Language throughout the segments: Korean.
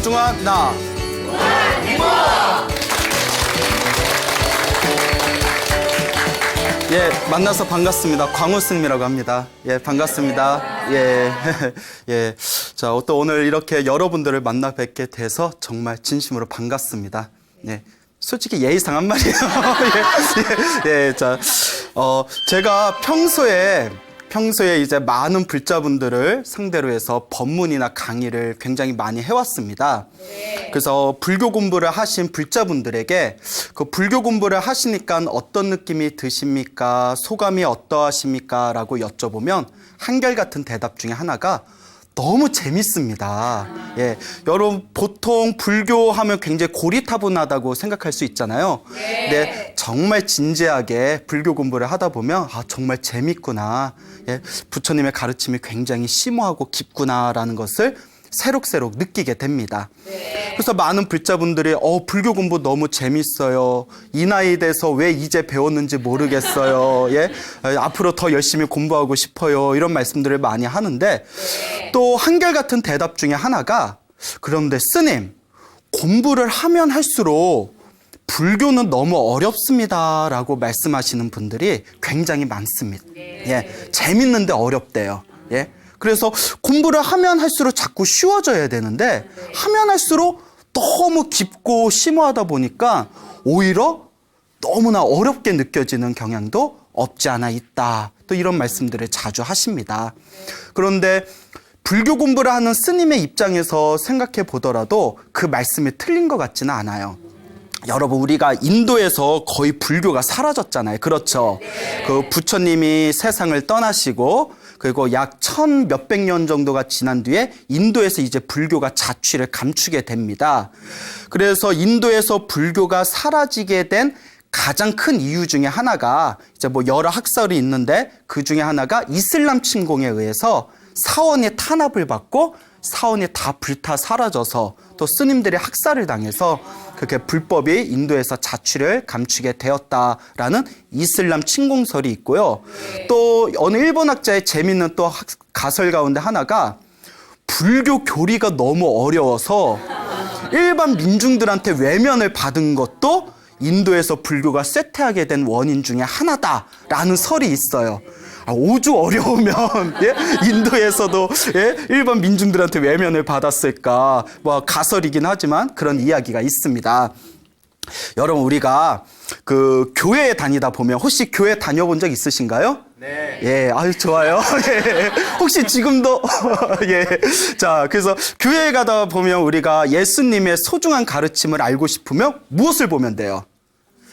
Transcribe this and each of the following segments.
소중한 나. 예, 만나서 반갑습니다. 광호 스님이라고 합니다. 예, 반갑습니다. 예, 예. 자, 또 오늘 이렇게 여러분들을 만나 뵙게 돼서 정말 진심으로 반갑습니다. 예. 솔직히 예의상한 말이에요. 예, 예, 예. 자, 제가 평소에 이제 많은 불자분들을 상대로 해서 법문이나 강의를 굉장히 많이 해왔습니다. 그래서 불교 공부를 하신 불자분들에게 그 불교 공부를 하시니까 어떤 느낌이 드십니까? 소감이 어떠하십니까? 라고 여쭤보면 한결같은 대답 중에 하나가 너무 재밌습니다. 예, 여러분 보통 불교하면 굉장히 고리타분하다고 생각할 수 있잖아요. 근데 정말 진지하게 불교 공부를 하다 보면 정말 재밌구나. 예, 부처님의 가르침이 굉장히 심오하고 깊구나라는 것을 새록새록 느끼게 됩니다. 그래서 많은 불자분들이 불교 공부 너무 재밌어요. 이 나이 돼서 왜 이제 배웠는지 모르겠어요. 예? 앞으로 더 열심히 공부하고 싶어요. 이런 말씀들을 많이 하는데 또 한결같은 대답 중에 하나가 그런데 스님, 공부를 하면 할수록 불교는 너무 어렵습니다 라고 말씀하시는 분들이 굉장히 많습니다. 예, 재밌는데 어렵대요. 예? 그래서 공부를 하면 할수록 자꾸 쉬워져야 되는데 하면 할수록 너무 깊고 심오하다 보니까 오히려 너무나 어렵게 느껴지는 경향도 없지 않아 있다. 또 이런 말씀들을 자주 하십니다. 그런데 불교 공부를 하는 스님의 입장에서 생각해 보더라도 그 말씀이 틀린 것 같지는 않아요. 여러분, 우리가 인도에서 거의 불교가 사라졌잖아요. 그렇죠? 그 부처님이 세상을 떠나시고 그리고 약 1000몇백 년 정도가 지난 뒤에 인도에서 이제 불교가 자취를 감추게 됩니다. 그래서 인도에서 불교가 사라지게 된 가장 큰 이유 중에 하나가 이제 뭐 여러 학설이 있는데 그 중에 하나가 이슬람 침공에 의해서 사원이 탄압을 받고 사원이 다 불타 사라져서 또 스님들이 학살을 당해서 그렇게 불법이 인도에서 자취를 감추게 되었다라는 이슬람 침공설이 있고요. 또 어느 일본 학자의 재밌는 또 가설 가운데 하나가 불교 교리가 너무 어려워서 일반 민중들한테 외면을 받은 것도 인도에서 불교가 쇠퇴하게 된 원인 중에 하나다라는 설이 있어요. 오죽 어려우면 예? 인도에서도 예? 일반 민중들한테 외면을 받았을까? 뭐 가설이긴 하지만 그런 이야기가 있습니다. 여러분, 우리가 그 교회에 다니다 보면 혹시 교회 다녀본 적 있으신가요? 네. 예, 아유 좋아요. 예. 혹시 지금도 예. 자, 그래서 교회에 가다 보면 우리가 예수님의 소중한 가르침을 알고 싶으면 무엇을 보면 돼요?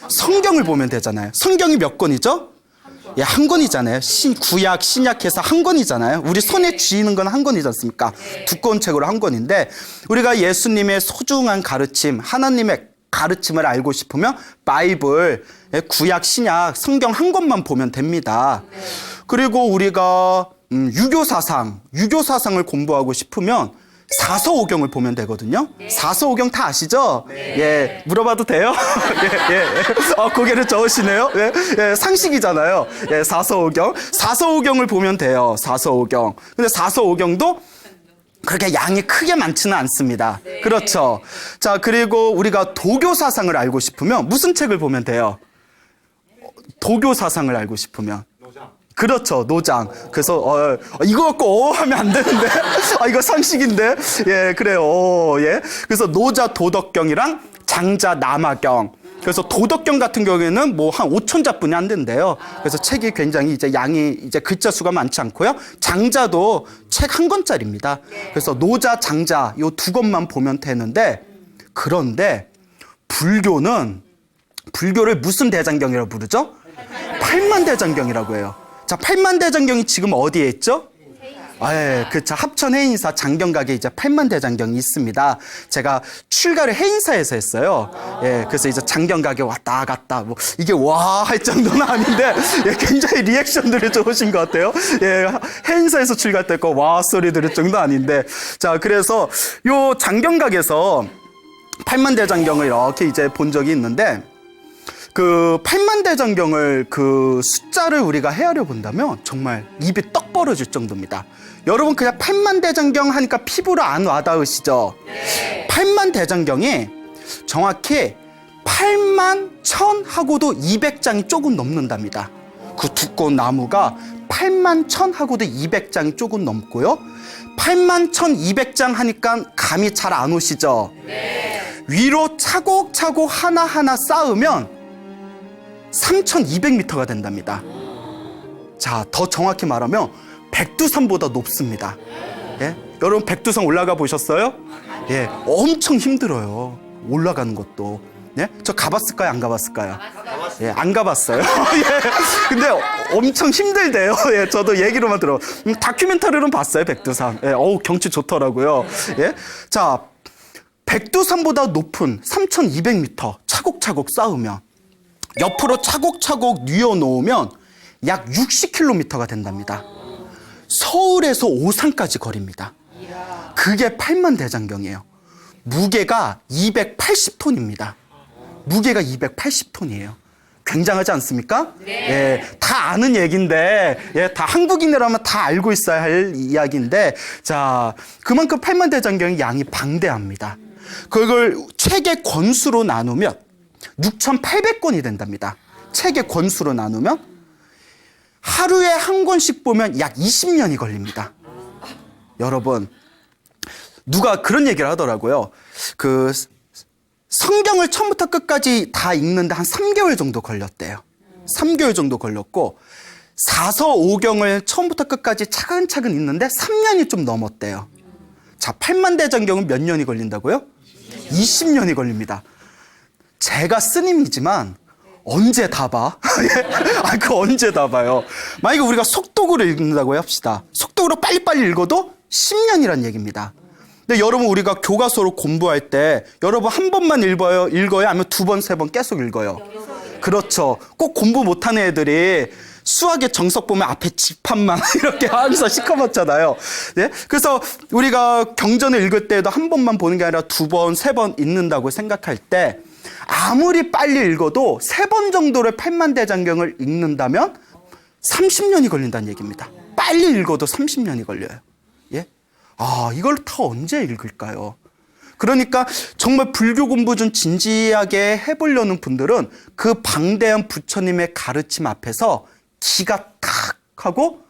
성경을 보면 되잖아요. 성경이 몇 권이죠? 예, 한 권이잖아요. 구약, 신약해서 한 권이잖아요. 우리 손에 쥐는 건 한 권이지 않습니까? 두꺼운 책으로 한 권인데 우리가 예수님의 소중한 가르침, 하나님의 가르침을 알고 싶으면 바이블, 구약, 신약, 성경 한 권만 보면 됩니다. 그리고 우리가 유교사상을 공부하고 싶으면 사서오경을 보면 되거든요. 사서오경 다 아시죠? 예, 물어봐도 돼요? 예, 예. 고개를 저으시네요. 예, 예, 상식이잖아요. 예, 사서오경을 보면 돼요. 사서오경. 근데 사서오경도 그렇게 양이 크게 많지는 않습니다. 그렇죠. 자, 그리고 우리가 도교 사상을 알고 싶으면 무슨 책을 보면 돼요? 도교 사상을 알고 싶으면. 그렇죠, 노장. 그래서 이거 갖고 하면 안 되는데 이거 상식인데. 예, 그래요. 예. 그래서 노자 도덕경이랑 장자 남아경. 그래서 도덕경 같은 경우에는 뭐 한 5,000자뿐이 안 된대요. 그래서 책이 굉장히 이제 양이 이제 글자 수가 많지 않고요. 장자도 책 한 권짜리입니다. 그래서 노자, 장자 요 두 권만 보면 되는데 그런데 불교를 무슨 대장경이라고 부르죠? 팔만대장경이라고 해요. 자, 팔만대장경이 지금 어디에 있죠? 예, 그쵸. 합천 해인사 장경각에 이제 팔만대장경이 있습니다. 제가 출가를 해인사에서 했어요. 예, 그래서 이제 장경각에 왔다 갔다 뭐 이게 와 할 정도는 아닌데 예, 굉장히 리액션들이 좋으신 것 같아요. 예, 해인사에서 출가할 때 거 와 소리 들을 정도 아닌데 자, 그래서 요 장경각에서 팔만대장경을 이렇게 이제 본 적이 있는데 그 팔만대장경을 그 숫자를 우리가 헤아려 본다면 정말 입이 떡 벌어질 정도입니다. 여러분 그냥 팔만대장경 하니까 피부로 안 와닿으시죠? 팔만 대장경이 정확히 8만 1000하고도 200장이 조금 넘는답니다. 그 두꺼운 나무가 8만 1000하고도 200장이 조금 넘고요. 8만 1200장 하니까 감이 잘 안 오시죠? 네. 위로 차곡차곡 하나하나 쌓으면 3200m가 된답니다. 자, 더 정확히 말하면 백두산보다 높습니다. 예? 여러분 백두산 올라가 보셨어요? 예, 엄청 힘들어요. 올라가는 것도. 예? 저 가봤을까요? 안 가봤을까요? 예, 안 가봤어요. 예. 근데 엄청 힘들대요. 예, 저도 얘기로만 들어. 다큐멘터리로는 봤어요, 백두산. 예, 어우, 경치 좋더라고요. 예. 자, 백두산보다 높은 3200m 차곡차곡 쌓으면 옆으로 차곡차곡 뉘어놓으면 약 60km가 된답니다. 서울에서 오산까지 거리입니다. 그게 팔만대장경이에요. 무게가 280톤입니다. 무게가 280톤이에요. 굉장하지 않습니까? 네. 예, 다 아는 얘기인데, 예, 다 한국인이라면 다 알고 있어야 할 이야기인데, 자, 그만큼 팔만대장경의 양이 방대합니다. 그걸 책의 권수로 나누면 6,800권이 된답니다. 책의 권수로 나누면 하루에 한 권씩 보면 약 20년이 걸립니다. 여러분, 누가 그런 얘기를 하더라고요. 그 성경을 처음부터 끝까지 다 읽는데 한 3개월 정도 걸렸대요. 3개월 정도 걸렸고 사서 5경을 처음부터 끝까지 차근차근 읽는데 3년이 좀 넘었대요. 자, 팔만대장경은 몇 년이 걸린다고요? 20년이 걸립니다. 제가 스님이지만 언제 다 봐? 아, 그 언제 다 봐요? 만약에 우리가 속독으로 읽는다고 합시다. 속독으로 빨리빨리 읽어도 10년이란 얘기입니다. 근데 여러분, 우리가 교과서로 공부할 때 여러분 한 번만 읽어요? 아니면 두 번, 세 번 계속 읽어요? 그렇죠. 꼭 공부 못하는 애들이 수학의 정석 보면 앞에 집합만 이렇게 항상 시커멓잖아요. 네? 그래서 우리가 경전을 읽을 때도 한 번만 보는 게 아니라 두 번, 세 번 읽는다고 생각할 때 아무리 빨리 읽어도 3번 정도를 팔만대장경을 읽는다면 30년이 걸린다는 얘기입니다. 빨리 읽어도 30년이 걸려요. 예? 아, 이걸 다 언제 읽을까요? 그러니까 정말 불교 공부 좀 진지하게 해보려는 분들은 그 방대한 부처님의 가르침 앞에서 기가 탁 하고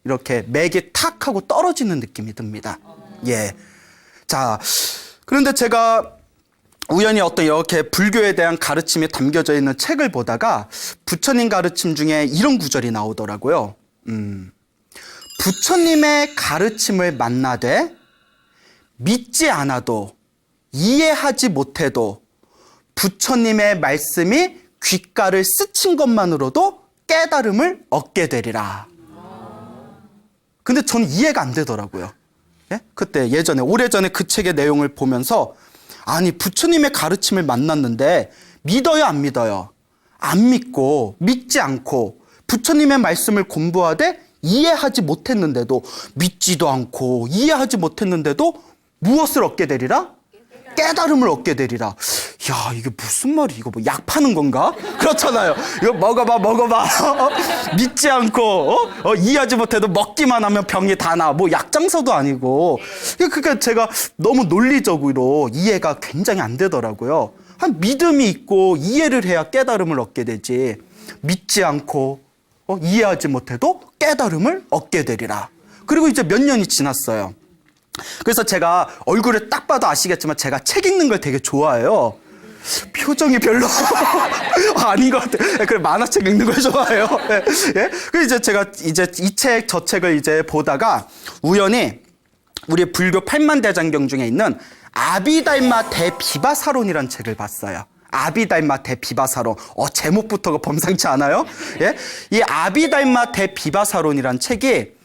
이렇게 맥이 탁 하고 떨어지는 느낌이 듭니다. 예. 자, 그런데 제가 우연히 어떤 이렇게 불교에 대한 가르침이 담겨져 있는 책을 보다가 부처님 가르침 중에 이런 구절이 나오더라고요. 부처님의 가르침을 만나되 믿지 않아도 이해하지 못해도 부처님의 말씀이 귓가를 스친 것만으로도 깨달음을 얻게 되리라. 근데 전 이해가 안 되더라고요. 예? 그때 예전에 오래전에 그 책의 내용을 보면서 아니, 부처님의 가르침을 만났는데 믿어요, 안 믿어요? 안 믿고 믿지 않고 부처님의 말씀을 공부하되 이해하지 못했는데도 믿지도 않고 이해하지 못했는데도 무엇을 얻게 되리라? 깨달음을 얻게 되리라. 야, 이게 무슨 말이, 이거 뭐 약 파는 건가? 그렇잖아요. 이거 먹어봐. 믿지 않고 이해하지 못해도 먹기만 하면 병이 다 나. 뭐 약장사도 아니고. 그러니까 제가 너무 논리적으로 이해가 굉장히 안 되더라고요. 한 믿음이 있고 이해를 해야 깨달음을 얻게 되지. 믿지 않고 이해하지 못해도 깨달음을 얻게 되리라. 그리고 이제 몇 년이 지났어요. 그래서 제가 얼굴을 딱 봐도 아시겠지만 제가 책 읽는 걸 되게 좋아해요. 표정이 별로 아닌 것 같아요. 그래, 만화책 읽는 걸 좋아해요. 예? 그래서 이제 제가 이제 이 책, 저 책을 이제 보다가 우연히 우리 불교 팔만대장경 중에 있는 아비달마 대비바사론이라는 책을 봤어요. 아비달마 대비바사론. 제목부터가 범상치 않아요? 예? 이 아비달마 대비바사론이라는 책이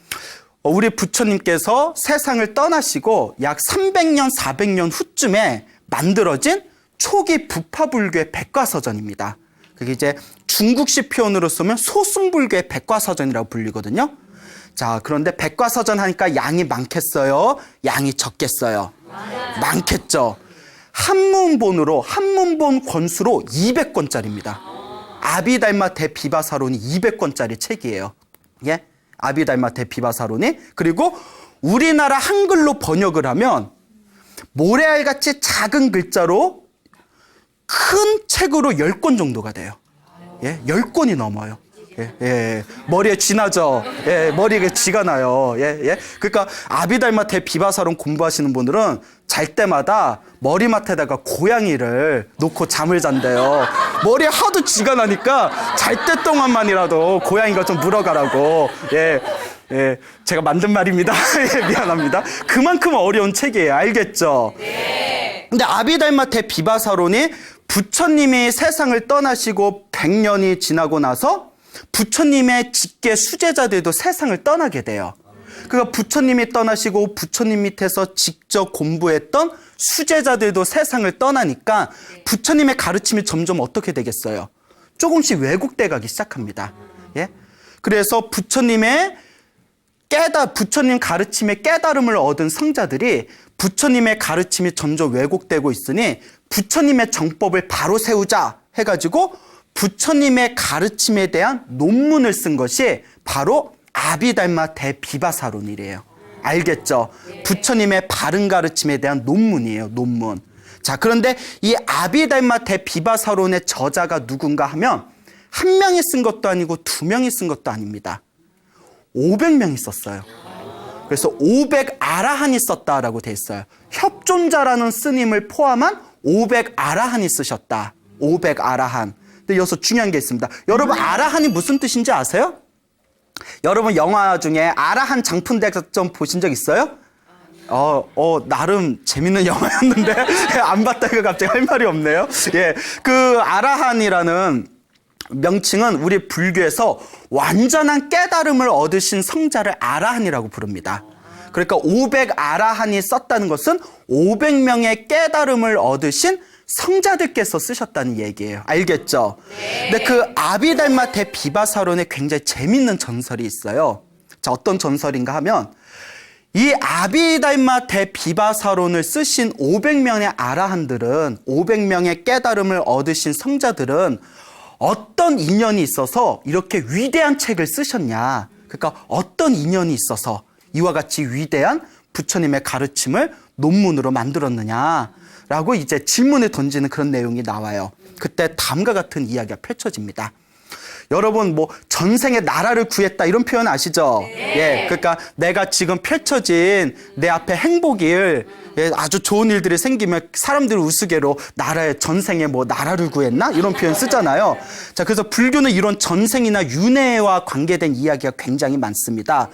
우리 부처님께서 세상을 떠나시고 약 300년, 400년 후쯤에 만들어진 초기 부파불교의 백과서전입니다. 그게 이제 중국식 표현으로 쓰면 소승불교의 백과서전이라고 불리거든요. 자, 그런데 백과서전 하니까 양이 많겠어요? 양이 적겠어요? 많겠죠. 한문본 권수로 200권짜리입니다. 아비달마 대비바사론이 200권짜리 책이에요. 예? 아비달마 대비바사론이. 그리고 우리나라 한글로 번역을 하면 모래알같이 작은 글자로 큰 책으로 10권 정도가 돼요. 예, 10권이 넘어요. 예, 예, 머리에 쥐나죠. 예, 머리에 쥐가 나요. 예, 예. 그러니까 아비달마 대비바사론 공부하시는 분들은 잘 때마다 머리맡에다가 고양이를 놓고 잠을 잔대요. 머리에 하도 쥐가 나니까 잘 때 동안만이라도 고양이가 좀 물어가라고. 예, 예, 제가 만든 말입니다. 예, 미안합니다. 그만큼 어려운 책이에요. 알겠죠? 네. 근데 아비달마 대비바사론이 부처님이 세상을 떠나시고 100년이 지나고 나서 부처님의 직계 수제자들도 세상을 떠나게 돼요. 그러니까 부처님이 떠나시고 부처님 밑에서 직접 공부했던 수제자들도 세상을 떠나니까 부처님의 가르침이 점점 어떻게 되겠어요? 조금씩 왜곡돼 가기 시작합니다. 예? 그래서 부처님 가르침의 깨달음을 얻은 성자들이 부처님의 가르침이 점점 왜곡되고 있으니 부처님의 정법을 바로 세우자 해가지고 부처님의 가르침에 대한 논문을 쓴 것이 바로 아비달마 대비바사론이래요. 알겠죠? 부처님의 바른 가르침에 대한 논문이에요. 논문. 자, 그런데 이 아비달마 대비바사론의 저자가 누군가 하면 한 명이 쓴 것도 아니고 두 명이 쓴 것도 아닙니다. 500명이 썼어요. 그래서 500아라한이 썼다라고 돼 있어요. 협존자라는 스님을 포함한 500아라한이 쓰셨다. 500아라한. 근데 여기서 중요한 게 있습니다. 여러분, 아라한이 무슨 뜻인지 아세요? 여러분, 영화 중에 아라한 장풍대작전 보신 적 있어요? 나름 재밌는 영화였는데 안 봤다니까 갑자기 할 말이 없네요. 예, 그 아라한이라는 명칭은 우리 불교에서 완전한 깨달음을 얻으신 성자를 아라한이라고 부릅니다. 그러니까 500아라한이 썼다는 것은 500명의 깨달음을 얻으신 성자들께서 쓰셨다는 얘기예요. 알겠죠? 네. 근데 그 아비달마 대비바사론에 굉장히 재밌는 전설이 있어요. 자, 어떤 전설인가 하면 이 아비달마 대비바사론을 쓰신 500명의 아라한들은 500명의 깨달음을 얻으신 성자들은 어떤 인연이 있어서 이렇게 위대한 책을 쓰셨냐. 그러니까 어떤 인연이 있어서 이와 같이 위대한 부처님의 가르침을 논문으로 만들었느냐라고 이제 질문을 던지는 그런 내용이 나와요. 그때 다음과 같은 이야기가 펼쳐집니다. 여러분, 뭐 전생에 나라를 구했다 이런 표현 아시죠? 네. 예, 그러니까 내가 지금 펼쳐진 내 앞에 행복일, 예, 아주 좋은 일들이 생기면 사람들 우스개로 전생에 뭐 나라를 구했나 이런 표현 쓰잖아요. 자, 그래서 불교는 이런 전생이나 윤회와 관계된 이야기가 굉장히 많습니다.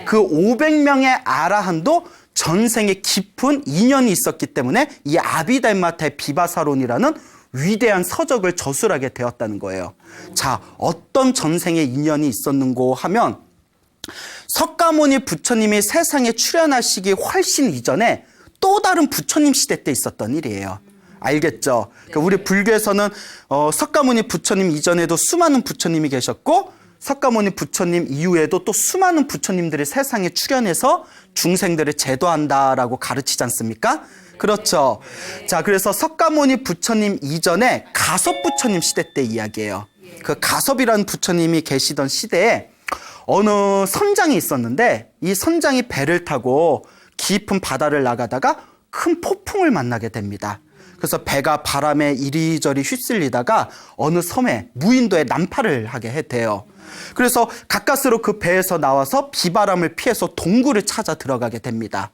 그 500명의 아라한도 전생에 깊은 인연이 있었기 때문에 이 아비달마 대비바사론이라는 위대한 서적을 저술하게 되었다는 거예요. 자, 어떤 전생에 인연이 있었는고 하면 석가모니 부처님이 세상에 출현하시기 훨씬 이전에 또 다른 부처님 시대 때 있었던 일이에요. 알겠죠? 그러니까 우리 불교에서는 석가모니 부처님 이전에도 수많은 부처님이 계셨고 석가모니 부처님 이후에도 또 수많은 부처님들이 세상에 출현해서 중생들을 제도한다라고 가르치지 않습니까? 그렇죠. 자, 그래서 석가모니 부처님 이전에 가섭 부처님 시대 때 이야기예요. 그 가섭이라는 부처님이 계시던 시대에 어느 선장이 있었는데 이 선장이 배를 타고 깊은 바다를 나가다가 큰 폭풍을 만나게 됩니다. 그래서 배가 바람에 이리저리 휩쓸리다가 어느 섬에 무인도에 난파를 하게 돼요. 그래서 가까스로 그 배에서 나와서 비바람을 피해서 동굴을 찾아 들어가게 됩니다.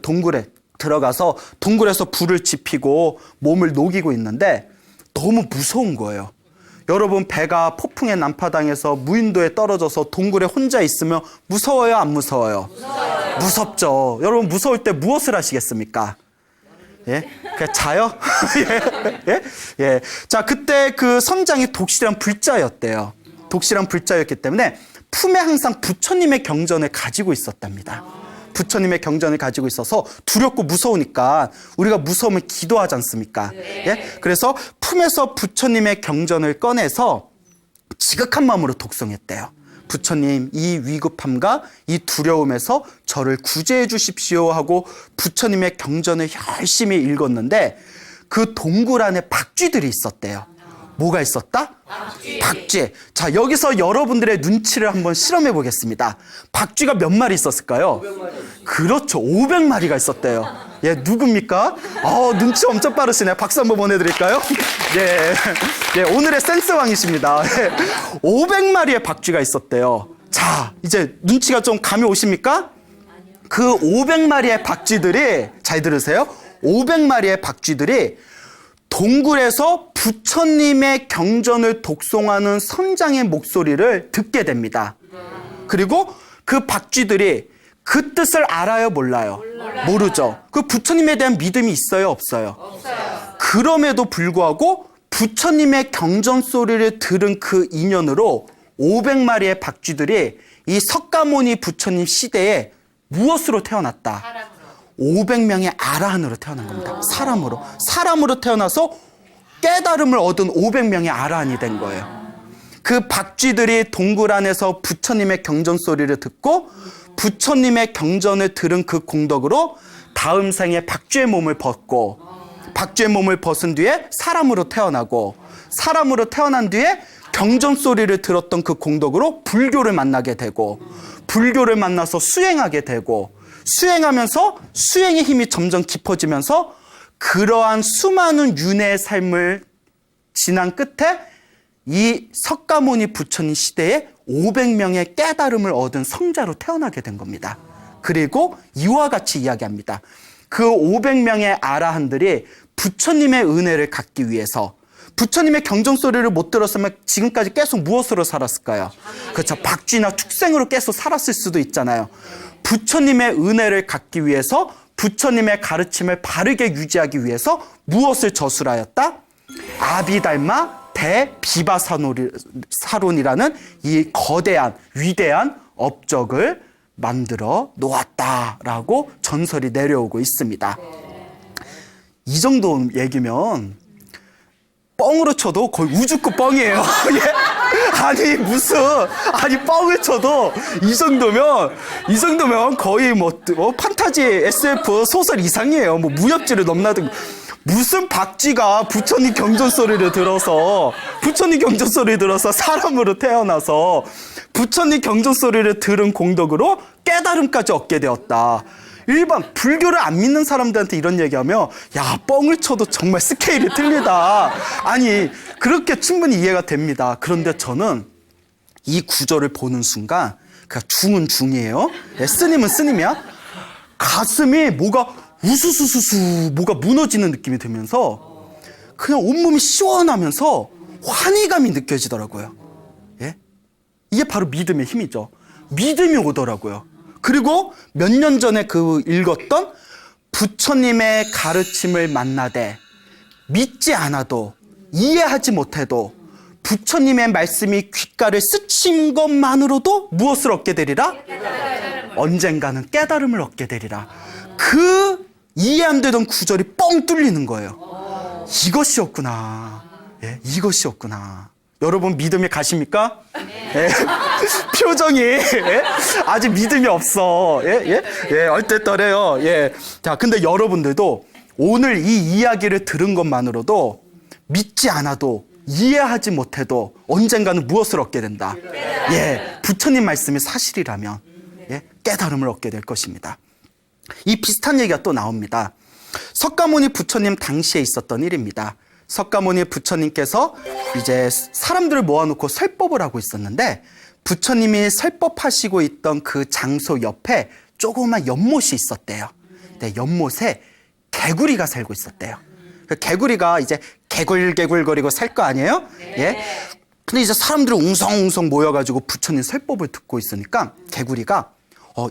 동굴에 들어가서 동굴에서 불을 지피고 몸을 녹이고 있는데 너무 무서운 거예요. 여러분, 배가 폭풍에 난파당해서 무인도에 떨어져서 동굴에 혼자 있으면 무서워요, 안 무서워요? 무서워요. 무섭죠. 여러분, 무서울 때 무엇을 하시겠습니까? 예? 그냥 자요? 예? 예? 예. 자, 그때 그 선장이 독실한 불자였대요. 독실한 불자였기 때문에 품에 항상 부처님의 경전을 가지고 있었답니다. 부처님의 경전을 가지고 있어서 두렵고 무서우니까 우리가 무서우면 기도하지 않습니까? 네. 예? 그래서 품에서 부처님의 경전을 꺼내서 지극한 마음으로 독송했대요. 부처님, 이 위급함과 이 두려움에서 저를 구제해 주십시오 하고 부처님의 경전을 열심히 읽었는데 그 동굴 안에 박쥐들이 있었대요. 뭐가 있었다? 박쥐. 자, 여기서 여러분들의 눈치를 한번 실험해 보겠습니다. 박쥐가 몇 마리 있었을까요? 500마리. 그렇죠. 500마리가 있었대요. 예, 누굽니까? 눈치 엄청 빠르시네. 박수 한번 보내드릴까요? 예, 예, 오늘의 센스왕이십니다. 500마리의 박쥐가 있었대요. 자, 이제 눈치가 좀 감이 오십니까? 그 500마리의 박쥐들이, 잘 들으세요. 500마리의 박쥐들이 동굴에서 부처님의 경전을 독송하는 선장의 목소리를 듣게 됩니다. 그리고 그 박쥐들이 그 뜻을 알아요, 몰라요? 모르죠. 그 부처님에 대한 믿음이 있어요, 없어요? 그럼에도 불구하고 부처님의 경전 소리를 들은 그 인연으로 500마리의 박쥐들이 이 석가모니 부처님 시대에 무엇으로 태어났다? 500명의 아라한으로 태어난 겁니다. 사람으로 태어나서 깨달음을 얻은 500명의 아라한이 된 거예요. 그 박쥐들이 동굴 안에서 부처님의 경전 소리를 듣고 부처님의 경전을 들은 그 공덕으로 다음 생에 박쥐의 몸을 벗고, 박쥐의 몸을 벗은 뒤에 사람으로 태어나고, 사람으로 태어난 뒤에 경전 소리를 들었던 그 공덕으로 불교를 만나게 되고, 불교를 만나서 수행하게 되고, 수행하면서 수행의 힘이 점점 깊어지면서 그러한 수많은 윤회의 삶을 지난 끝에 이 석가모니 부처님 시대에 500명의 깨달음을 얻은 성자로 태어나게 된 겁니다. 그리고 이와 같이 이야기합니다. 그 500명의 아라한들이 부처님의 은혜를 갖기 위해서, 부처님의 경전 소리를 못 들었으면 지금까지 계속 무엇으로 살았을까요? 그렇죠. 박쥐나 축생으로 계속 살았을 수도 있잖아요. 부처님의 은혜를 갖기 위해서, 부처님의 가르침을 바르게 유지하기 위해서 무엇을 저술하였다? 아비달마 대비바사론이라는 이 거대한 위대한 업적을 만들어 놓았다라고 전설이 내려오고 있습니다. 이 정도 얘기면 뻥으로 쳐도 거의 우주급 뻥이에요. 아니 뻥을 쳐도 이 정도면 거의 뭐 판타지 SF 소설 이상이에요. 뭐 무협지를 넘나든. 무슨 박쥐가 부처님 경전 소리를 들어서 사람으로 태어나서 부처님 경전 소리를 들은 공덕으로 깨달음까지 얻게 되었다. 일반 불교를 안 믿는 사람들한테 이런 얘기하면 야, 뻥을 쳐도 정말 스케일이 틀리다. 아니, 그렇게 충분히 이해가 됩니다. 그런데 저는 이 구절을 보는 순간, 그러니까 중은 중이에요. 스님은 스님이야. 가슴이 우수수수수 뭐가 무너지는 느낌이 들면서 그냥 온몸이 시원하면서 환희감이 느껴지더라고요. 예? 이게 바로 믿음의 힘이죠. 믿음이 오더라고요. 그리고 몇 년 전에 읽었던 부처님의 가르침을 만나되 믿지 않아도, 이해하지 못해도 부처님의 말씀이 귓가를 스친 것만으로도 무엇을 얻게 되리라? 언젠가는 깨달음을 얻게 되리라. 그 이해 안 되던 구절이 뻥 뚫리는 거예요. 이것이었구나. 예, 이것이었구나. 여러분 믿음이 가십니까? 예, 표정이 아직 믿음이 없어. 얼떨떨해요. 자, 근데 여러분들도 오늘 이 이야기를 들은 것만으로도 믿지 않아도, 이해하지 못해도 언젠가는 무엇을 얻게 된다? 부처님 말씀이 사실이라면 깨달음을 얻게 될 것입니다. 이 비슷한 얘기가 또 나옵니다. 석가모니 부처님 당시에 있었던 일입니다. 석가모니 부처님께서 이제 사람들을 모아놓고 설법을 하고 있었는데, 부처님이 설법하시고 있던 그 장소 옆에 조그만 연못이 있었대요. 연못에 개구리가 살고 있었대요. 그 개구리가 이제 개굴개굴거리고 살 거 아니에요? 근데 이제 사람들이 웅성웅성 모여가지고 부처님 설법을 듣고 있으니까 개구리가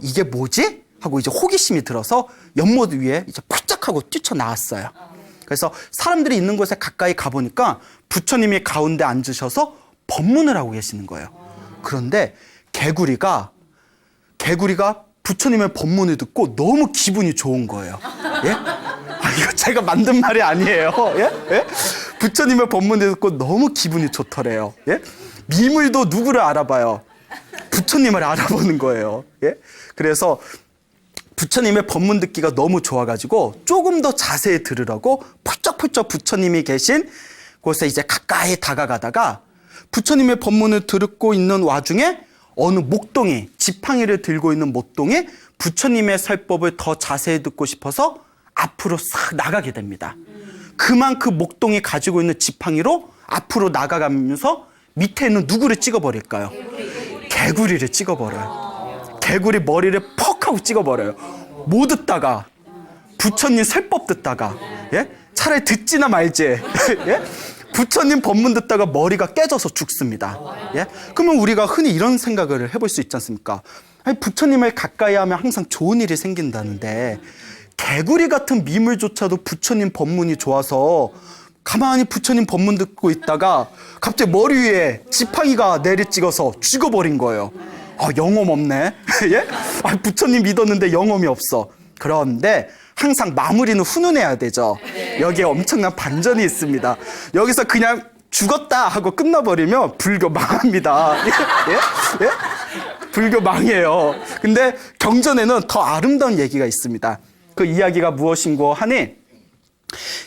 이게 뭐지? 하고 이제 호기심이 들어서 연못 위에 이제 펄쩍하고 뛰쳐나왔어요. 그래서 사람들이 있는 곳에 가까이 가보니까 부처님이 가운데 앉으셔서 법문을 하고 계시는 거예요. 그런데 개구리가 부처님의 법문을 듣고 너무 기분이 좋은 거예요. 이거 제가 만든 말이 아니에요. 부처님의 법문을 듣고 너무 기분이 좋더래요. 미물도 누구를 알아봐요? 부처님을 알아보는 거예요. 그래서 부처님의 법문 듣기가 너무 좋아가지고 조금 더 자세히 들으라고 펄쩍펄쩍 부처님이 계신 곳에 이제 가까이 다가가다가 부처님의 법문을 듣고 있는 와중에 어느 목동이, 지팡이를 들고 있는 목동이 부처님의 설법을 더 자세히 듣고 싶어서 앞으로 싹 나가게 됩니다. 그만 그 목동이 가지고 있는 지팡이로 앞으로 나가가면서 밑에 있는 누구를 찍어버릴까요? 개구리를 찍어버려요. 개구리 머리를 퍽 하고 찍어버려요. 못 듣다가 부처님 설법 듣다가 예? 차라리 듣지나 말지 예? 부처님 법문 듣다가 머리가 깨져서 죽습니다. 예? 그러면 우리가 흔히 이런 생각을 해볼 수 있지 않습니까? 아니, 부처님을 가까이 하면 항상 좋은 일이 생긴다는데 개구리 같은 미물조차도 부처님 법문이 좋아서 가만히 부처님 법문 듣고 있다가 갑자기 머리 위에 지팡이가 내리 찍어서 죽어버린 거예요. 아, 영험 없네. 예? 아, 부처님 믿었는데 영험이 없어. 그런데 항상 마무리는 훈훈해야 되죠. 여기에 엄청난 반전이 있습니다. 여기서 그냥 죽었다 하고 끝나버리면 불교 망합니다. 예? 예? 불교 망해요. 근데 경전에는 더 아름다운 얘기가 있습니다. 그 이야기가 무엇인고 하니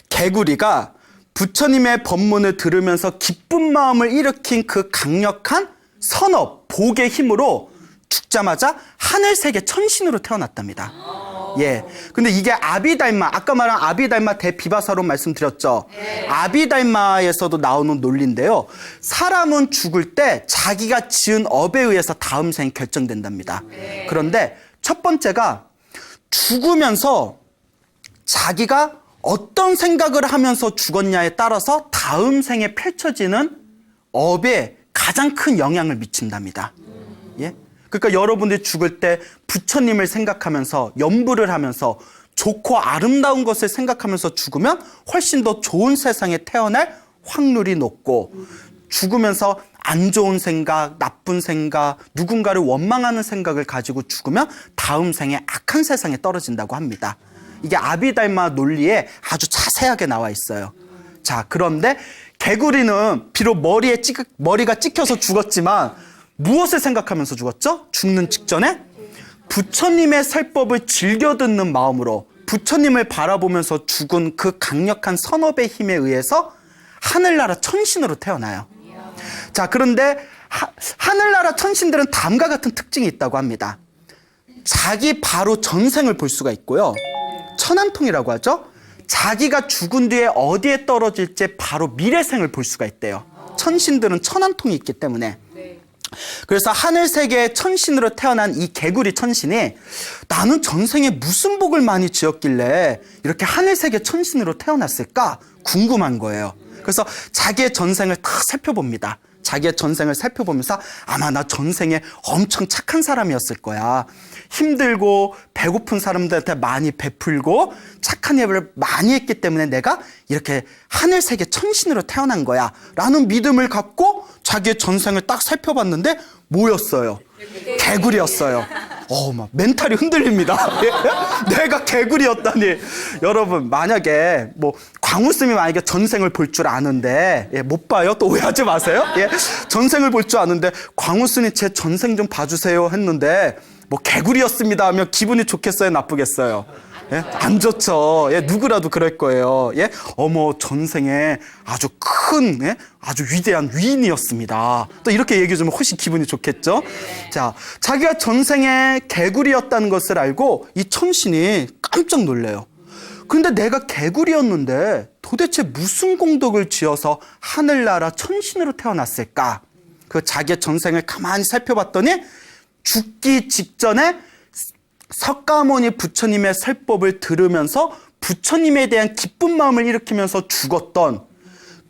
개구리가 부처님의 법문을 들으면서 기쁜 마음을 일으킨 그 강력한 선업, 복의 힘으로 죽자마자 하늘세계 천신으로 태어났답니다. 예. 근데 이게 아비달마, 아까 말한 아비달마 대비바사로 말씀드렸죠. 아비달마에서도 나오는 논리인데요. 사람은 죽을 때 자기가 지은 업에 의해서 다음 생이 결정된답니다. 그런데 첫 번째가 죽으면서 자기가 어떤 생각을 하면서 죽었냐에 따라서 다음 생에 펼쳐지는 업에 가장 큰 영향을 미친답니다. 예? 그러니까 여러분들이 죽을 때 부처님을 생각하면서 염불을 하면서 좋고 아름다운 것을 생각하면서 죽으면 훨씬 더 좋은 세상에 태어날 확률이 높고 죽으면서 안 좋은 생각, 나쁜 생각, 누군가를 원망하는 생각을 가지고 죽으면 다음 생에 악한 세상에 떨어진다고 합니다. 이게 아비달마 논리에 아주 자세하게 나와 있어요. 자, 그런데 개구리는 비록 머리가 찍혀서 죽었지만 무엇을 생각하면서 죽었죠? 죽는 직전에 부처님의 설법을 즐겨 듣는 마음으로 부처님을 바라보면서 죽은 그 강력한 선업의 힘에 의해서 하늘나라 천신으로 태어나요. 자, 그런데 하늘나라 천신들은 다음과 같은 특징이 있다고 합니다. 자기 바로 전생을 볼 수가 있고요. 천안통이라고 하죠. 자기가 죽은 뒤에 어디에 떨어질지 바로 미래생을 볼 수가 있대요. 천신들은 천안통이 있기 때문에. 그래서 하늘세계의 천신으로 태어난 이 개구리 천신이 나는 전생에 무슨 복을 많이 지었길래 이렇게 하늘세계 천신으로 태어났을까 궁금한 거예요. 그래서 자기의 전생을 다 살펴봅니다. 자기의 전생을 살펴보면서 아마 나 전생에 엄청 착한 사람이었을 거야. 힘들고 배고픈 사람들한테 많이 베풀고 착한 예를 많이 했기 때문에 내가 이렇게 하늘세계 천신으로 태어난 거야 라는 믿음을 갖고 자기의 전생을 딱 살펴봤는데 뭐였어요? 개구리였어요. 막 멘탈이 흔들립니다. 내가 개구리였다니. 여러분, 만약에 광우스님이 만약에 전생을 볼 줄 아는데 못 봐요? 또 오해하지 마세요. 전생을 볼 줄 아는데 광우스님 제 전생 좀 봐주세요 했는데 개구리였습니다 하면 기분이 좋겠어요? 나쁘겠어요? 안 좋죠. 누구라도 그럴 거예요. 어머, 전생에 아주 큰, 아주 위대한 위인이었습니다. 또 이렇게 얘기해주면 훨씬 기분이 좋겠죠. 자, 자기가 전생에 개구리였다는 것을 알고 이 천신이 깜짝 놀래요. 근데 내가 개구리였는데 도대체 무슨 공덕을 지어서 하늘나라 천신으로 태어났을까? 그 자기의 전생을 가만히 살펴봤더니 죽기 직전에 석가모니 부처님의 설법을 들으면서 부처님에 대한 기쁜 마음을 일으키면서 죽었던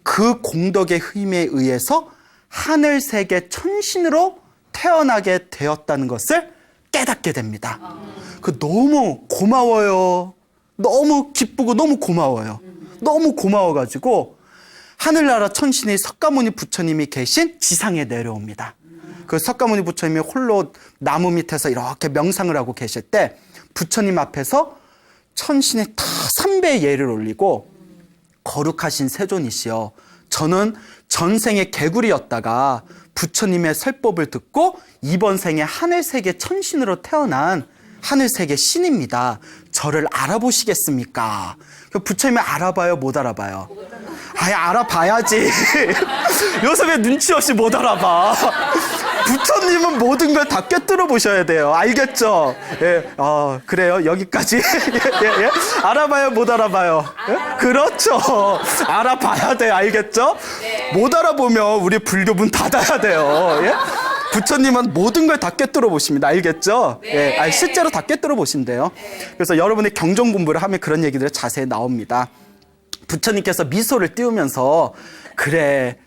그 공덕의 힘에 의해서 하늘세계 천신으로 태어나게 되었다는 것을 깨닫게 됩니다. 너무 고마워요. 너무 기쁘고 너무 고마워요. 너무 고마워가지고 하늘나라 천신이 석가모니 부처님이 계신 지상에 내려옵니다. 그 석가모니 부처님이 홀로 나무 밑에서 이렇게 명상을 하고 계실 때 부처님 앞에서 천신이 다 삼배의 예를 올리고 거룩하신 세존이시여, 저는 전생에 개구리였다가 부처님의 설법을 듣고 이번 생에 하늘세계 천신으로 태어난 하늘세계 신입니다. 저를 알아보시겠습니까? 부처님을 알아봐요? 못 알아봐요? 아예 알아봐야지. 요새 왜 눈치 없이 못 알아봐. 부처님은 모든 걸 다 꿰뚫어 보셔야 돼요. 알겠죠? 예, 그래요. 여기까지. 예, 예. 알아봐요, 못 알아봐요. 예? 그렇죠. 알아봐야 돼. 알겠죠? 못 알아보면 우리 불교 문 닫아야 돼요. 예? 부처님은 모든 걸 다 꿰뚫어 보십니다. 알겠죠? 예, 실제로 다 꿰뚫어 보신대요. 그래서 여러분의 경전 공부를 하면 그런 얘기들이 자세히 나옵니다. 부처님께서 미소를 띄우면서 그래,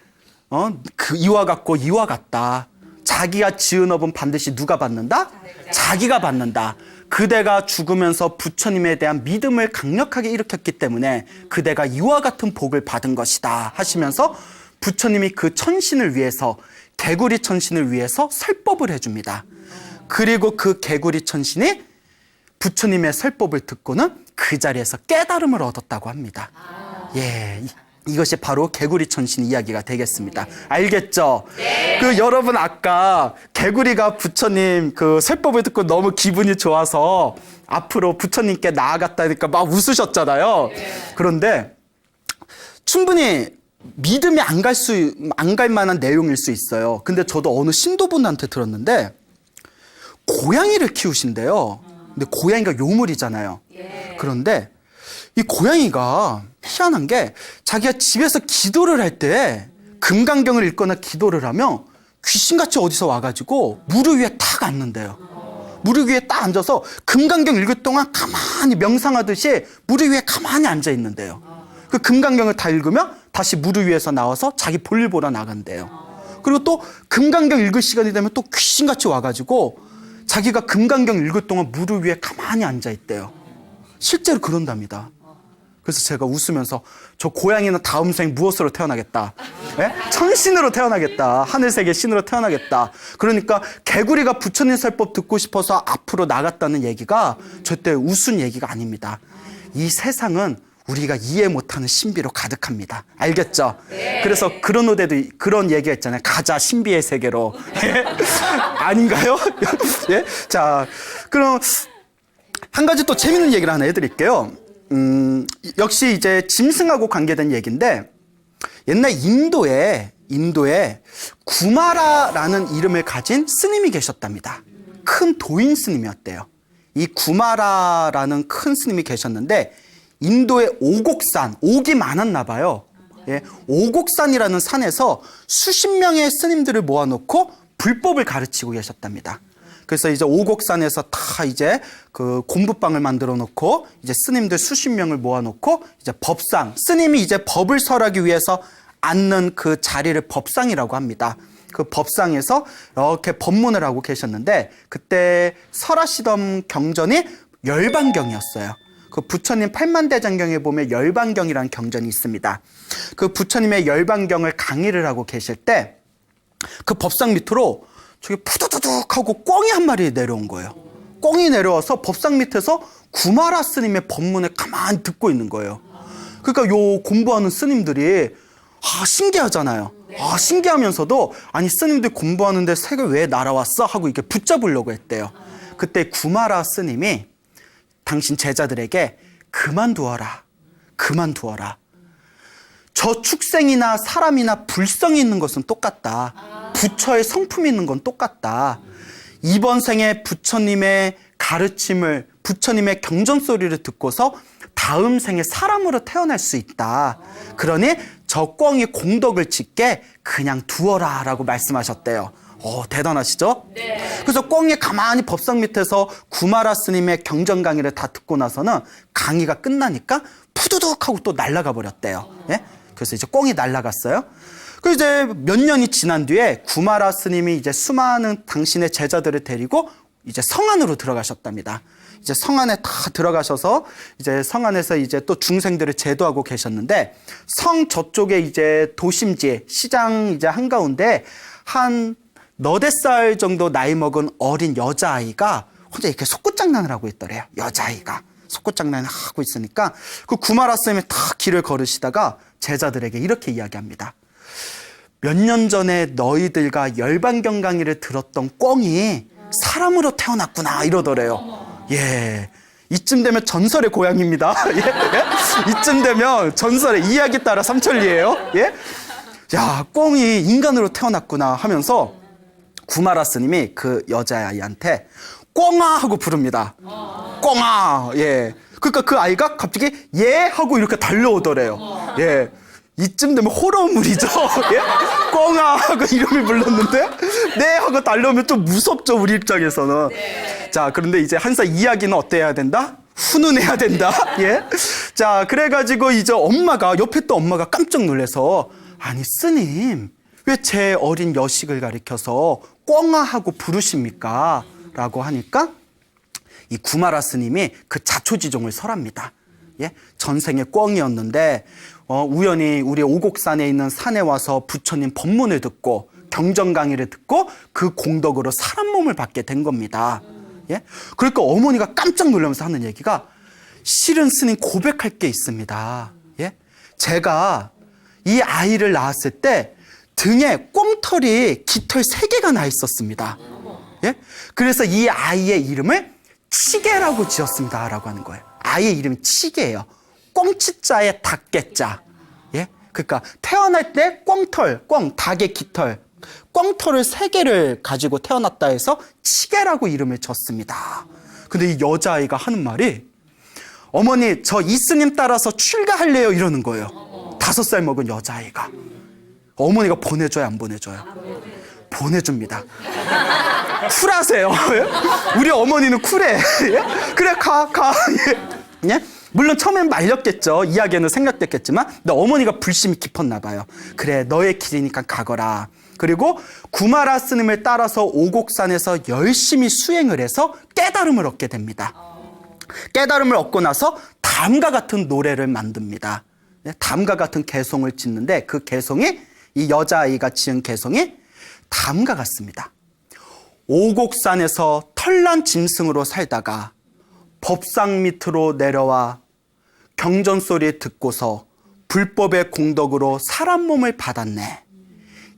그 이와 같고 이와 같다. 자기가 지은 업은 반드시 누가 받는다? 자기가 받는다. 그대가 죽으면서 부처님에 대한 믿음을 강력하게 일으켰기 때문에 그대가 이와 같은 복을 받은 것이다 하시면서 부처님이 그 천신을 위해서, 개구리 천신을 위해서 설법을 해줍니다. 그리고 그 개구리 천신이 부처님의 설법을 듣고는 그 자리에서 깨달음을 얻었다고 합니다. 예, 이것이 바로 개구리 천신 이야기가 되겠습니다. 알겠죠? 그 여러분 아까 개구리가 부처님 그 설법을 듣고 너무 기분이 좋아서 앞으로 부처님께 나아갔다니까 막 웃으셨잖아요. 그런데 충분히 믿음이 안 갈 만한 내용일 수 있어요. 근데 저도 어느 신도분한테 들었는데 고양이를 키우신대요. 근데 고양이가 요물이잖아요. 그런데 이 고양이가 희한한 게 자기가 집에서 기도를 할 때 금강경을 읽거나 기도를 하면 귀신같이 어디서 와가지고 무릎 위에 탁 앉는데요. 무릎 위에 딱 앉아서 금강경 읽을 동안 가만히 명상하듯이 무릎 위에 가만히 앉아 있는데요. 그 금강경을 다 읽으면 다시 무릎 위에서 나와서 자기 볼일 보러 나간대요. 그리고 또 금강경 읽을 시간이 되면 또 귀신같이 와가지고 자기가 금강경 읽을 동안 무릎 위에 가만히 앉아 있대요. 실제로 그런답니다. 그래서 제가 웃으면서 저 고양이는 다음 생 무엇으로 태어나겠다? 예? 천신으로 태어나겠다. 하늘세계 신으로 태어나겠다. 그러니까 개구리가 부처님 설법 듣고 싶어서 앞으로 나갔다는 얘기가 절대 웃은 얘기가 아닙니다. 이 세상은 우리가 이해 못하는 신비로 가득합니다. 알겠죠? 그래서 그런 노래도 그런 얘기가 있잖아요. 가자 신비의 세계로. 예? 아닌가요? 예? 자, 그럼 한 가지 또 재밌는 얘기를 하나 해드릴게요. 역시 이제 짐승하고 관계된 얘기인데 옛날 인도에 구마라라는 이름을 가진 스님이 계셨답니다. 큰 도인 스님이었대요. 이 구마라라는 큰 스님이 계셨는데 인도의 오곡산, 옥이 많았나 봐요. 예, 오곡산이라는 산에서 수십 명의 스님들을 모아놓고 불법을 가르치고 계셨답니다. 그래서 이제 오곡산에서 다 이제 그 공부방을 만들어 놓고 이제 스님들 수십 명을 모아놓고 이제 법상, 스님이 이제 법을 설하기 위해서 앉는 그 자리를 법상이라고 합니다. 그 법상에서 이렇게 법문을 하고 계셨는데 그때 설하시던 경전이 열반경이었어요. 그 부처님 팔만대장경에 보면 열반경이라는 경전이 있습니다. 그 부처님의 열반경을 강의를 하고 계실 때 그 법상 밑으로 저기 푸두두둑 하고 꿩이 한 마리 내려온 거예요. 꿩이 내려와서 법상 밑에서 구마라 스님의 법문을 가만히 듣고 있는 거예요. 그러니까 요 공부하는 스님들이 신기하잖아요. 신기하면서도 아니 스님들 공부하는데 새가 왜 날아왔어? 하고 이렇게 붙잡으려고 했대요. 그때 구마라 스님이 당신 제자들에게 그만두어라. 저 축생이나 사람이나 불성이 있는 것은 똑같다. 부처의 성품이 있는 건 똑같다. 이번 생에 부처님의 가르침을, 부처님의 경전 소리를 듣고서 다음 생에 사람으로 태어날 수 있다. 그러니 저 꿩이 공덕을 짓게 그냥 두어라 라고 말씀하셨대요. 대단하시죠? 네. 그래서 꿩이 가만히 법상 밑에서 구마라 스님의 경전 강의를 다 듣고 나서는 강의가 끝나니까 푸두둑 하고 또 날아가 버렸대요. 예? 그래서 이제 꿩이 날아갔어요. 그 이제 몇 년이 지난 뒤에 구마라 스님이 이제 수많은 당신의 제자들을 데리고 이제 성 안으로 들어가셨답니다. 이제 성 안에 다 들어가셔서 이제 성 안에서 이제 또 중생들을 제도하고 계셨는데 성 저쪽에 이제 도심지 시장 이제 한가운데 한 너댓 살 정도 나이 먹은 어린 여자아이가 혼자 이렇게 속꿉장난을 하고 있더래요. 여자아이가 속꿉장난을 하고 있으니까 그 구마라 스님이 다 길을 걸으시다가 제자들에게 이렇게 이야기합니다. 몇 년 전에 너희들과 열반경 강의를 들었던 꿩이 사람으로 태어났구나 이러더래요. 예, 이쯤 되면 전설의 고향입니다. 예? 예? 이쯤 되면 전설의 이야기 따라 삼천리예요. 예? 야, 꿩이 인간으로 태어났구나 하면서 구마라 스님이 그 여자아이한테 꿩아 하고 부릅니다. 꿩아. 예. 그러니까 그 아이가 갑자기 예 하고 이렇게 달려오더래요. 예. 이쯤 되면 호러물이죠. 예? 꿩아 하고 이름을 불렀는데 네 하고 달려오면 좀 무섭죠, 우리 입장에서는. 자, 그런데 이제 한사 이야기는 어때야 된다? 훈훈해야 된다. 예? 자, 그래가지고 이제 옆에 또 엄마가 깜짝 놀라서 아니 스님 왜 제 어린 여식을 가리켜서 꿩아 하고 부르십니까? 라고 하니까 이 구마라 스님이 그 자초지종을 설합니다. 예? 전생에 꿩이었는데 우연히 우리 오곡산에 있는 산에 와서 부처님 법문을 듣고 경전 강의를 듣고 그 공덕으로 사람 몸을 받게 된 겁니다. 예? 그러니까 어머니가 깜짝 놀라면서 하는 얘기가 실은 스님 고백할 게 있습니다. 예? 제가 이 아이를 낳았을 때 등에 꽁털이 깃털 3개가 나 있었습니다. 예? 그래서 이 아이의 이름을 치개라고 지었습니다. 라고 하는 거예요. 아이의 이름이 치개예요. 꽁치자에 닭개자. 예? 그러니까 태어날 때 꽁털, 닭의 깃털, 꽁털을 3개를 가지고 태어났다 해서 치개라고 이름을 졌습니다. 근데 이 여자아이가 하는 말이 어머니 저 이스님 따라서 출가할래요 이러는 거예요. 5살 먹은 여자아이가. 어머니가 보내줘요 안 보내줘요? 보내줍니다. 쿨하세요. 우리 어머니는 쿨해. 그래 가. 예? 물론 처음엔 말렸겠죠. 이야기는 생략됐겠지만 근데 어머니가 불심이 깊었나 봐요. 그래 너의 길이니까 가거라. 그리고 구마라 스님을 따라서 오곡산에서 열심히 수행을 해서 깨달음을 얻게 됩니다. 깨달음을 얻고 나서 다음과 같은 노래를 만듭니다. 다음과 같은 개송을 짓는데 그 개송이 이 여자아이가 지은 개송이 다음과 같습니다. 오곡산에서 털난 짐승으로 살다가 법상 밑으로 내려와 경전 소리 듣고서 불법의 공덕으로 사람 몸을 받았네.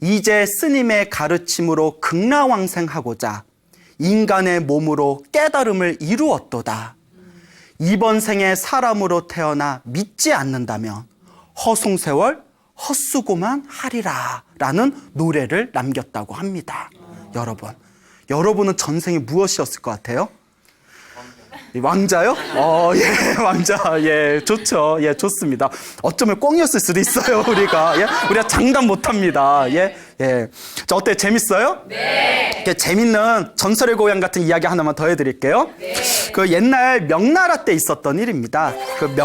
이제 스님의 가르침으로 극락왕생하고자 인간의 몸으로 깨달음을 이루었도다. 이번 생에 사람으로 태어나 믿지 않는다면 허송세월 헛수고만 하리라 라는 노래를 남겼다고 합니다. 여러분은 전생에 무엇이었을 것 같아요? 왕자요? 예, 왕자. 예, 좋죠. 예, 좋습니다. 어쩌면 꿩이었을 수도 있어요, 우리가. 예, 우리가 장담 못 합니다. 예, 예. 자, 어때? 재밌어요? 네. 재밌는 전설의 고향 같은 이야기 하나만 더 해드릴게요. 네. 그 옛날 명나라 때 있었던 일입니다. 그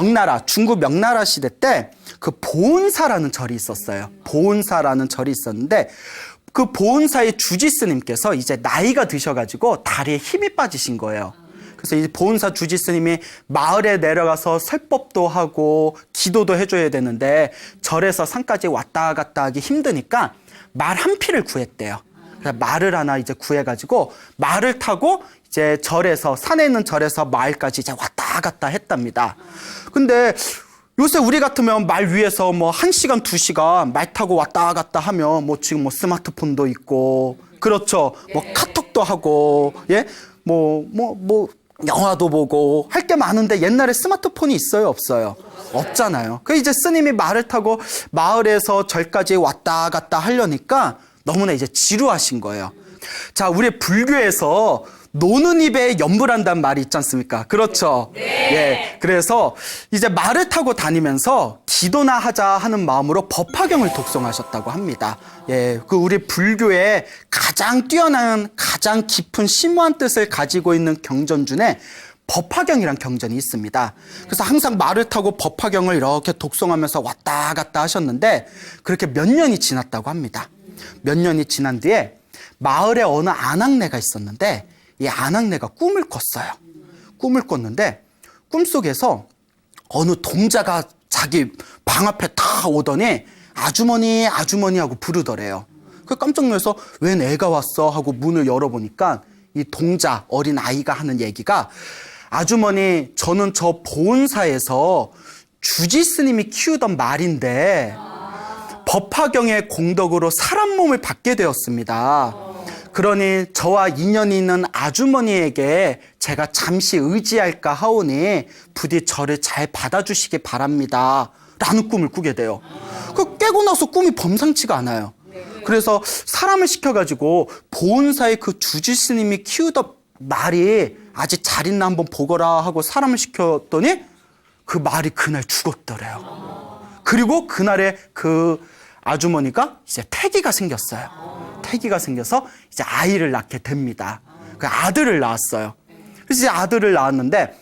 중국 명나라 시대 때 그 보은사라는 절이 있었어요. 보은사라는 절이 있었는데 그 보은사의 주지스님께서 이제 나이가 드셔가지고 다리에 힘이 빠지신 거예요. 그래서 이 보은사 주지스님이 마을에 내려가서 설법도 하고 기도도 해줘야 되는데 절에서 산까지 왔다 갔다 하기 힘드니까 말 한 피를 구했대요. 그래서 말을 하나 이제 구해가지고 말을 타고 이제 산에 있는 절에서 마을까지 이제 왔다 갔다 했답니다. 근데 요새 우리 같으면 말 위에서 뭐 1시간, 2시간 말 타고 왔다 갔다 하면 뭐 지금 뭐 스마트폰도 있고, 그렇죠. 뭐 카톡도 하고, 예? 뭐 영화도 보고 할 게 많은데 옛날에 스마트폰이 있어요, 없어요? 없잖아요. 그 이제 스님이 말을 타고 마을에서 절까지 왔다 갔다 하려니까 너무나 이제 지루하신 거예요. 자, 우리 불교에서 노는 입에 연불한다는 말이 있지 않습니까? 그렇죠. 네. 예. 그래서 이제 말을 타고 다니면서 기도나 하자 하는 마음으로 법화경을 독송하셨다고 합니다. 예. 그 우리 불교의 가장 뛰어난, 가장 깊은 심오한 뜻을 가지고 있는 경전 중에 법화경이란 경전이 있습니다. 그래서 항상 말을 타고 법화경을 이렇게 독송하면서 왔다 갔다 하셨는데 그렇게 몇 년이 지났다고 합니다. 몇 년이 지난 뒤에 마을에 어느 아낙네가 있었는데 이 아낙네가 꿈을 꿨어요. 꿈을 꿨는데 꿈속에서 어느 동자가 자기 방 앞에 다 오더니 아주머니 아주머니 하고 부르더래요. 그 깜짝 놀라서 웬 애가 왔어 하고 문을 열어보니까 이 동자 어린 아이가 하는 얘기가 아주머니 저는 저 보은사에서 주지스님이 키우던 말인데 법화경의 공덕으로 사람 몸을 받게 되었습니다. 그러니 저와 인연이 있는 아주머니에게 제가 잠시 의지할까 하오니 부디 저를 잘 받아주시기 바랍니다. 라는 꿈을 꾸게 돼요. 그 깨고 나서 꿈이 범상치가 않아요. 그래서 사람을 시켜가지고 보은사의 그 주지스님이 키우던 말이 아직 잘 있나 한번 보거라 하고 사람을 시켰더니 그 말이 그날 죽었더래요. 그리고 그날에 그 아주머니가 이제 태기가 생겼어요. 태기가 생겨서 이제 아이를 낳게 됩니다. 그 아들을 낳았어요. 그래서 이제 아들을 낳았는데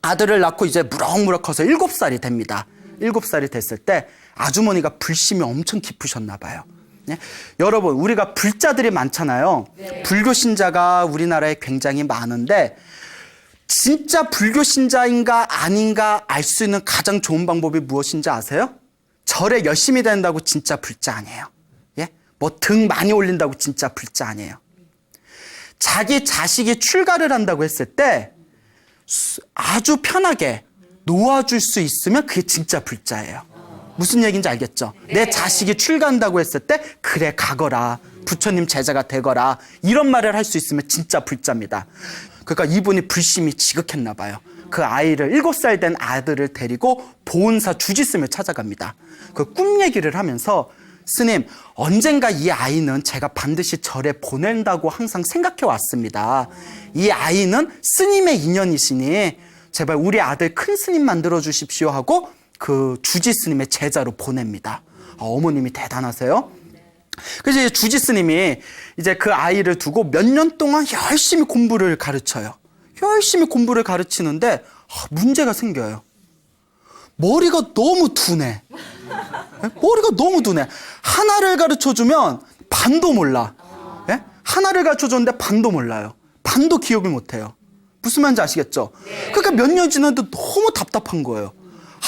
아들을 낳고 이제 무럭무럭 커서 7살이 됩니다. 7살이 됐을 때 아주머니가 불심이 엄청 깊으셨나 봐요. 네? 여러분, 우리가 불자들이 많잖아요. 네. 불교 신자가 우리나라에 굉장히 많은데 진짜 불교 신자인가 아닌가 알 수 있는 가장 좋은 방법이 무엇인지 아세요? 절에 열심히 다닌다고 진짜 불자 아니에요. 예? 뭐 등 많이 올린다고 진짜 불자 아니에요. 자기 자식이 출가를 한다고 했을 때 아주 편하게 놓아줄 수 있으면 그게 진짜 불자예요. 무슨 얘기인지 알겠죠? 내 자식이 출가한다고 했을 때 그래 가거라, 부처님 제자가 되거라, 이런 말을 할 수 있으면 진짜 불자입니다. 그러니까 이분이 불심이 지극했나 봐요. 그 아이를 7살 된 아들을 데리고 보은사 주지스님을 찾아갑니다. 그 꿈 얘기를 하면서 스님, 언젠가 이 아이는 제가 반드시 절에 보낸다고 항상 생각해 왔습니다. 이 아이는 스님의 인연이시니 제발 우리 아들 큰 스님 만들어 주십시오 하고 그 주지 스님의 제자로 보냅니다. 어머님이 대단하세요. 그래서 이제 주지 스님이 이제 그 아이를 두고 몇 년 동안 열심히 공부를 가르쳐요. 열심히 공부를 가르치는데 문제가 생겨요. 머리가 너무 둔해. 머리가 너무 둔해. 하나를 가르쳐주면 반도 몰라. 예? 하나를 가르쳐줬는데 반도 몰라요. 반도 기억을 못해요. 무슨 말인지 아시겠죠? 그러니까 몇 년 지났는데 너무 답답한 거예요.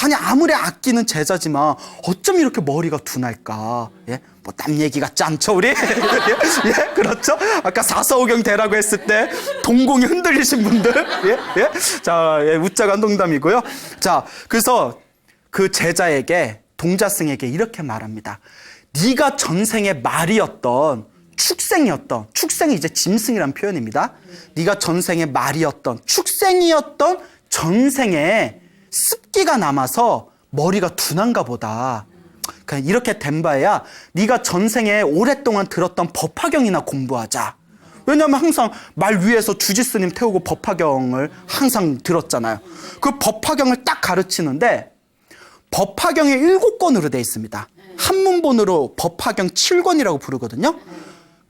아니 아무리 아끼는 제자지만 어쩜 이렇게 머리가 둔할까? 예? 뭐 남 얘기 같지 않죠 우리? 예? 그렇죠? 아까 사서오경 대라고 했을 때 동공이 흔들리신 분들, 예? 예? 자, 예, 웃자간 농담이고요. 자, 그래서 그 제자에게 동자승에게 이렇게 말합니다. 네가 전생에 말이었던 축생이 이제 짐승이란 표현입니다. 네가 전생에 말이었던 축생이었던 전생에 습기가 남아서 머리가 둔한가 보다. 그러니까 이렇게 된 바에야 네가 전생에 오랫동안 들었던 법화경이나 공부하자. 왜냐하면 항상 말 위에서 주지스님 태우고 법화경을 항상 들었잖아요. 그 법화경을 딱 가르치는데 법화경이 7권으로 되어 있습니다. 한문본으로 법화경 7권이라고 부르거든요.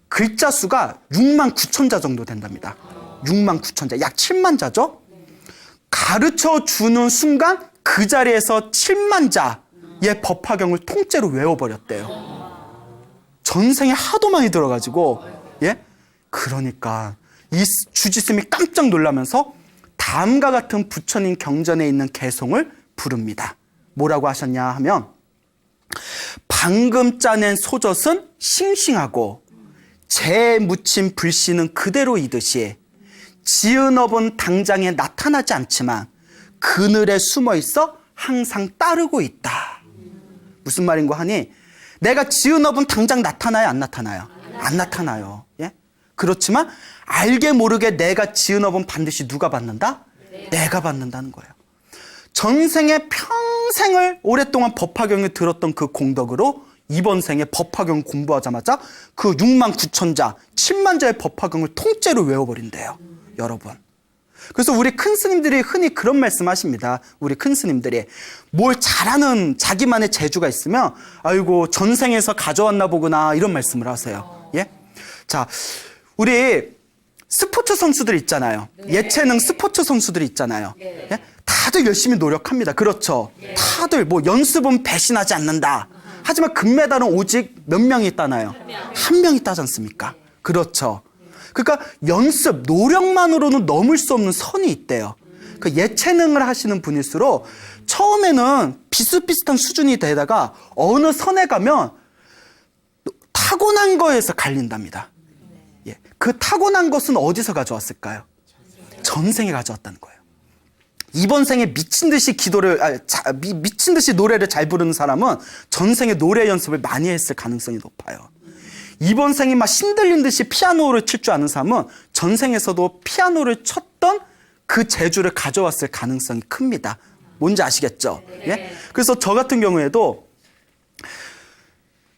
글자 수가 6만 9천 자 정도 된답니다. 6만 9천 자, 약 7만 자죠. 가르쳐 주는 순간 그 자리에서 7만 자의 법화경을 통째로 외워버렸대요. 전생에 하도 많이 들어가지고, 예? 그러니까 이 주지스님이 깜짝 놀라면서 다음과 같은 부처님 경전에 있는 개송을 부릅니다. 뭐라고 하셨냐 하면, 방금 짜낸 소젖은 싱싱하고 재에 묻힌 불씨는 그대로이듯이 지은 업은 당장에 나타나지 않지만 그늘에 숨어 있어 항상 따르고 있다. 무슨 말인고 하니 내가 지은 업은 당장 나타나요, 안 나타나요? 안 나타나요. 예? 그렇지만 알게 모르게 내가 지은 업은 반드시 누가 받는다? 내가 받는다는 거예요. 전생에 평생을 오랫동안 법화경을 들었던 그 공덕으로 이번 생에 법화경 공부하자마자 그 6만 9천 자, 7만 자의 법화경을 통째로 외워버린대요. 여러분. 그래서 우리 큰 스님들이 흔히 그런 말씀 하십니다. 우리 큰 스님들이 뭘 잘하는 자기만의 재주가 있으면 아이고 전생에서 가져왔나 보구나 이런 말씀을 하세요. 예? 자, 우리 스포츠 선수들 있잖아요. 예체능 스포츠 선수들 있잖아요. 예? 다들 열심히 노력합니다. 그렇죠. 다들 뭐 연습은 배신하지 않는다. 하지만 금메달은 오직 몇 명이 따나요? 한 명이 따지 않습니까? 그렇죠. 그러니까 연습, 노력만으로는 넘을 수 없는 선이 있대요. 그 예체능을 하시는 분일수록 처음에는 비슷비슷한 수준이 되다가 어느 선에 가면 타고난 거에서 갈린답니다. 예. 그 타고난 것은 어디서 가져왔을까요? 전생에 가져왔다는 거예요. 이번 생에 미친 듯이 미친 듯이 노래를 잘 부르는 사람은 전생에 노래 연습을 많이 했을 가능성이 높아요. 이번 생에 막 신들린 듯이 피아노를 칠 줄 아는 사람은 전생에서도 피아노를 쳤던 그 재주를 가져왔을 가능성이 큽니다. 뭔지 아시겠죠? 예? 그래서 저 같은 경우에도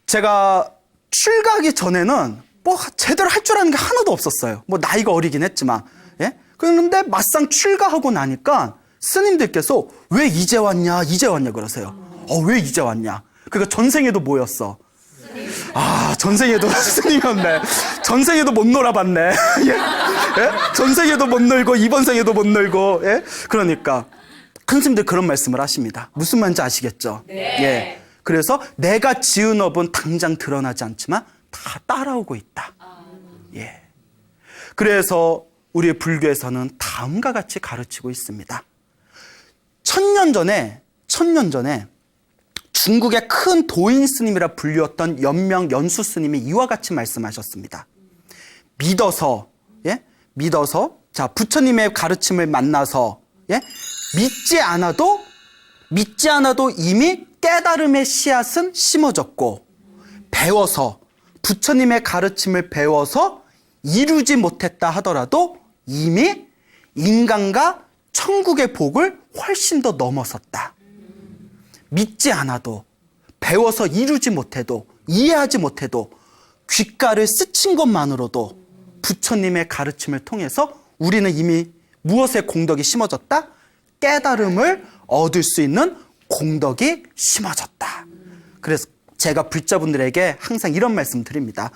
제가 출가하기 전에는 뭐 제대로 할 줄 아는 게 하나도 없었어요. 뭐 나이가 어리긴 했지만. 예? 그런데 막상 출가하고 나니까 스님들께서 왜 이제 왔냐, 이제 왔냐 그러세요. 왜 이제 왔냐? 그러니까 전생에도 뭐였어? 전생에도 스님이었네. 전생에도 못 놀아봤네. 예? 예? 전생에도 못 놀고 이번 생에도 못 놀고. 예? 그러니까 큰 스님들 그런 말씀을 하십니다. 무슨 말인지 아시겠죠? 네. 예. 그래서 내가 지은 업은 당장 드러나지 않지만 다 따라오고 있다. 예. 그래서 우리 불교에서는 다음과 같이 가르치고 있습니다. 천년 전에 중국의 큰 도인 스님이라 불리웠던 연명 연수 스님이 이와 같이 말씀하셨습니다. 믿어서 자 부처님의 가르침을 만나서 믿지 않아도 이미 깨달음의 씨앗은 심어졌고, 배워서 부처님의 가르침을 배워서 이루지 못했다 하더라도 이미 인간과 천국의 복을 훨씬 더 넘어섰다. 믿지 않아도, 배워서 이루지 못해도, 이해하지 못해도 귓가를 스친 것만으로도 부처님의 가르침을 통해서 우리는 이미 무엇의 공덕이 심어졌다? 깨달음을 얻을 수 있는 공덕이 심어졌다. 그래서 제가 불자분들에게 항상 이런 말씀 드립니다.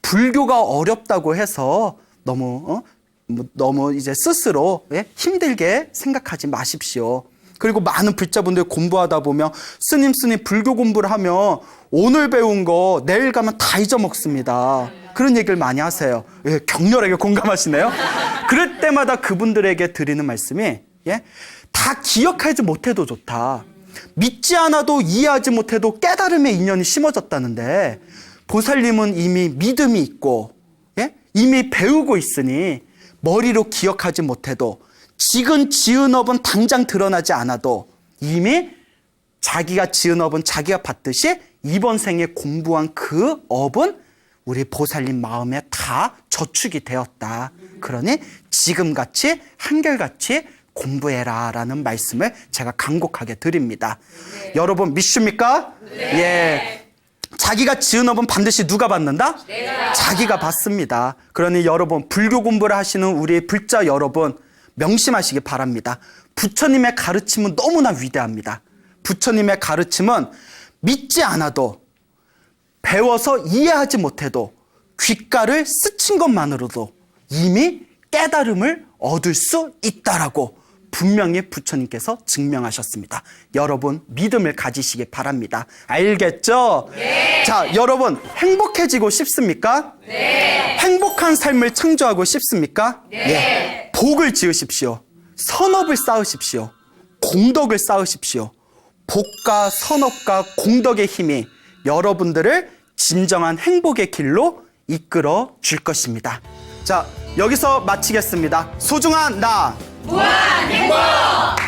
불교가 어렵다고 해서 너무 이제 스스로 힘들게 생각하지 마십시오. 그리고 많은 불자분들 공부하다 보면 스님 불교 공부를 하면 오늘 배운 거 내일 가면 다 잊어먹습니다. 그런 얘기를 많이 하세요. 예, 격렬하게 공감하시네요. 그럴 때마다 그분들에게 드리는 말씀이 다 기억하지 못해도 좋다. 믿지 않아도 이해하지 못해도 깨달음의 인연이 심어졌다는데 보살님은 이미 믿음이 있고 이미 배우고 있으니 머리로 기억하지 못해도 지금 지은 업은 당장 드러나지 않아도 이미 자기가 지은 업은 자기가 받듯이 이번 생에 공부한 그 업은 우리 보살님 마음에 다 저축이 되었다. 그러니 지금같이 한결같이 공부해라 라는 말씀을 제가 간곡하게 드립니다. 네. 여러분 믿습니까? 네. 예. 자기가 지은 업은 반드시 누가 받는다? 네. 자기가 받습니다. 그러니 여러분 불교 공부를 하시는 우리 불자 여러분 명심하시기 바랍니다. 부처님의 가르침은 너무나 위대합니다. 부처님의 가르침은 믿지 않아도, 배워서 이해하지 못해도, 귓가를 스친 것만으로도 이미 깨달음을 얻을 수 있다라고 분명히 부처님께서 증명하셨습니다. 여러분 믿음을 가지시기 바랍니다. 알겠죠? 네. 자, 여러분 행복해지고 싶습니까? 네. 행복한 삶을 창조하고 싶습니까? 네. 예. 복을 지으십시오. 선업을 쌓으십시오. 공덕을 쌓으십시오. 복과 선업과 공덕의 힘이 여러분들을 진정한 행복의 길로 이끌어 줄 것입니다. 자, 여기서 마치겠습니다. 소중한 나 무한 행복!